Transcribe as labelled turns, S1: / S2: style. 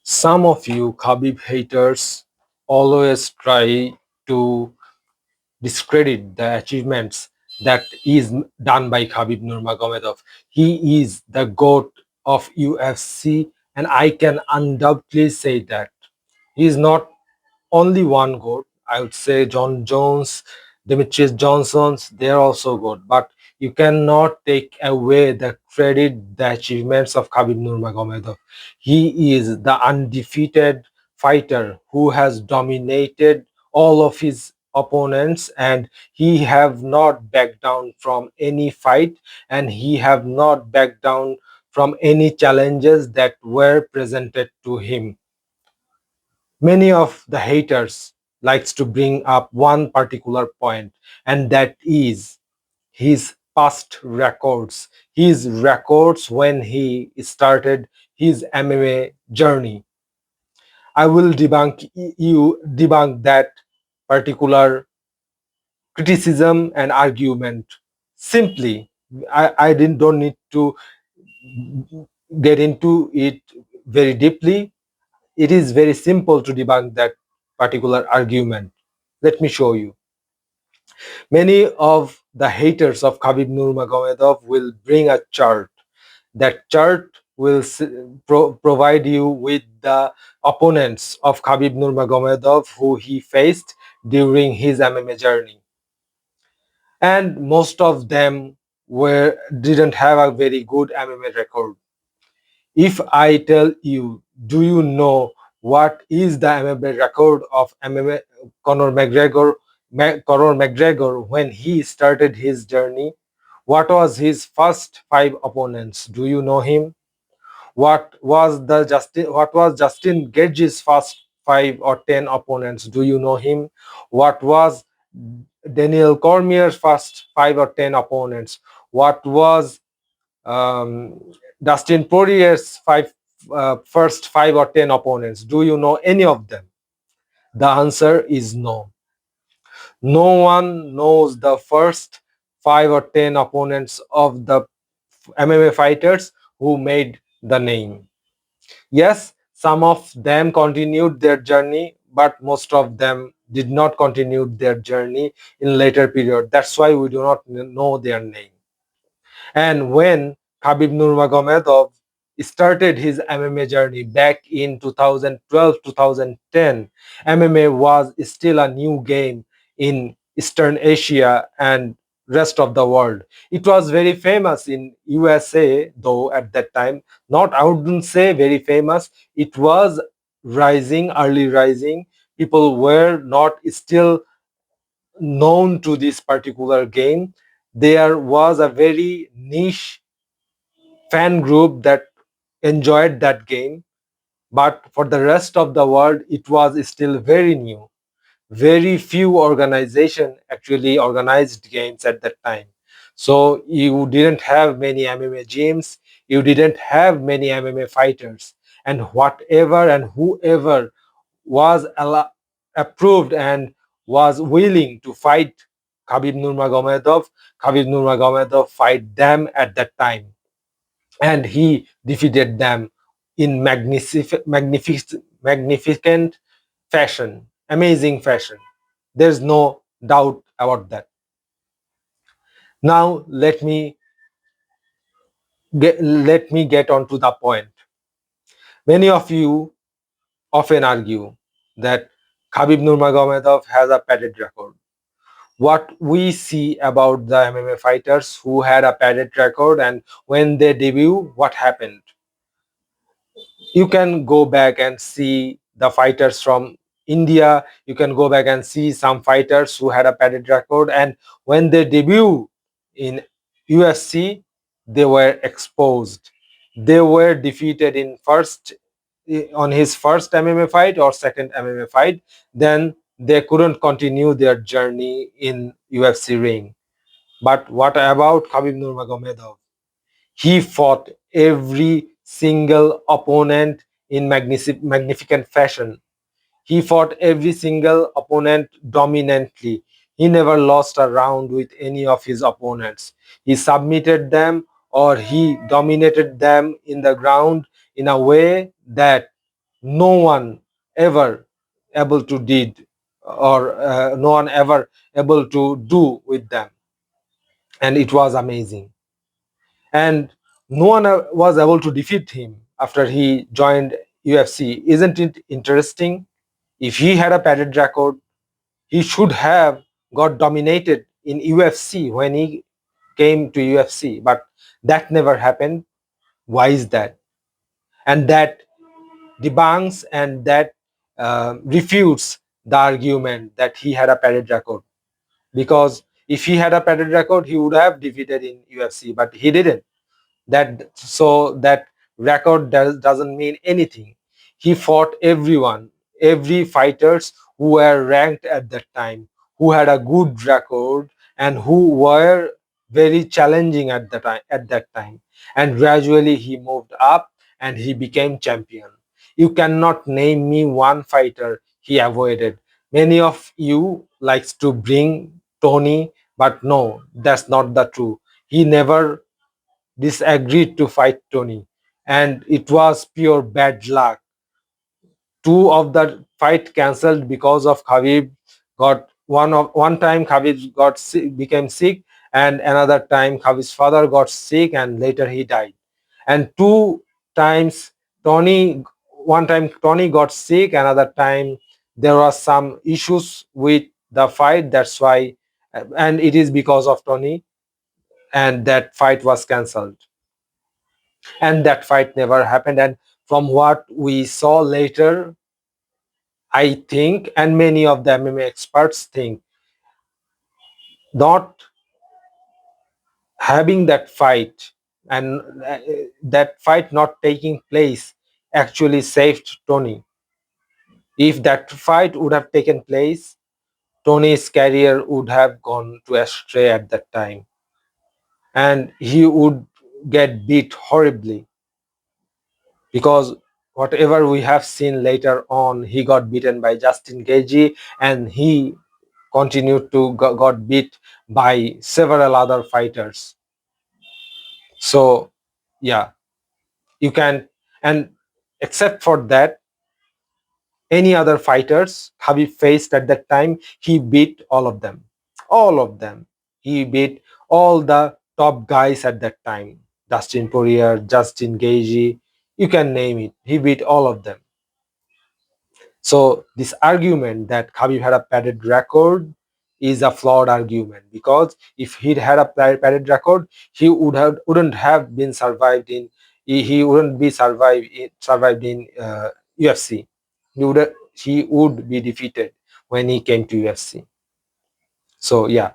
S1: Some of you Khabib haters always try to discredit the achievements that is done by Khabib Nurmagomedov. He is the GOAT of UFC, and I can undoubtedly say that. He is not only one goat. I would say John Jones, Demetrius Johnson's, they're also good. But you cannot take away the credit, the achievements of Khabib Nurmagomedov. He is the undefeated fighter who has dominated all of his opponents, and he have not backed down from any fight, and he have not backed down from any challenges that were presented to him. Many of the haters likes to bring up one particular point, and that is his past records, his records when he started his MMA journey. I will debunk that particular criticism and argument. Simply, I didn't don't need to get into it very deeply. It is very simple to debunk that particular argument. Let me show you. Many of the haters of Khabib Nurmagomedov will bring a chart. That chart will provide you with the opponents of Khabib Nurmagomedov who he faced during his MMA journey. And most of them didn't have a very good MMA record. If I tell you, do you know what is the MMA record of MMA Conor McGregor? Conor McGregor when he started his journey, what was his first five opponents? Do you know him? What was Justin Gage's first five or ten opponents? Do you know him? What was Daniel Cormier's first five or ten opponents? What was um, Dustin Poirier's first five or ten opponents? Do you know any of them? The answer is no. No one knows the first five or ten opponents of the MMA fighters who made the name. Yes, some of them continued their journey, but most of them did not continue their journey in later period. That's why we do not know their name. And when Khabib Nurmagomedov started his MMA journey back in 2012, 2010, MMA was still a new game in Eastern Asia and rest of the world. It was very famous in USA, though at that time, not I wouldn't say very famous. It was rising, early rising. People were not still known to this particular game. There was a very niche fan group that enjoyed that game, but for the rest of the world, it was still very new. Very few organization actually organized games at that time. So you didn't have many MMA gyms, you didn't have many MMA fighters, and whatever and whoever was approved and was willing to fight Khabib Nurmagomedov, Khabib Nurmagomedov fight them at that time, and he defeated them in magnificent fashion, amazing fashion. There's no doubt about that. Now let me get on to the point. Many of you often argue that Khabib Nurmagomedov has a padded record. What we see about the MMA fighters who had a padded record and when they debut, what happened? You can go back and see the fighters from India. You can go back and see some fighters who had a padded record, and when they debut in UFC, they were exposed. They were defeated in on his first MMA fight or second MMA fight. Then they couldn't continue their journey in UFC ring. But what about Khabib Nurmagomedov? He fought every single opponent in magnificent fashion. He fought every single opponent dominantly. He never lost a round with any of his opponents. He submitted them or he dominated them in the ground in a way that no one ever able to did, or no one ever able to do with them. And it was amazing. And no one was able to defeat him after he joined UFC. Isn't it interesting? If he had a padded record, he should have got dominated in UFC when he came to UFC, but that never happened. Why is that? And that debunks and that refutes the argument that he had a padded record. Because if he had a padded record, he would have defeated in UFC, but he didn't. That record doesn't mean anything. He fought everyone, every fighters who were ranked at that time, who had a good record and who were very challenging at that time. And gradually he moved up and he became champion. You cannot name me one fighter he avoided. Many of you likes to bring Tony, but no, that's not the true. He never disagreed to fight Tony, and it was pure bad luck. Two of the fight cancelled because of Khabib got one time Khabib got sick, became sick, and another time Khabib's father got sick, and later he died. And two times Tony, one time Tony got sick, another time there was some issues with the fight. That's why, and it is because of Tony, and that fight was cancelled. And that fight never happened. And from what we saw later, I think, and many of the MMA experts think, not having that fight and that fight not taking place actually saved Tony. If that fight would have taken place, Tony's career would have gone to astray at that time, and he would get beat horribly. Because whatever we have seen later on, he got beaten by Justin Gagey, and he continued to got beat by several other fighters. So yeah, you can, and except for that, any other fighters Khabib faced at that time, he beat all of them. All of them. He beat all the top guys at that time. Dustin Poirier, Justin Gagey, you can name it. He beat all of them. So this argument that Khabib had a padded record is a flawed argument, because if he'd had a padded record, he wouldn't have been survived in he wouldn't be survived in UFC. He would be defeated when he came to UFC. So yeah,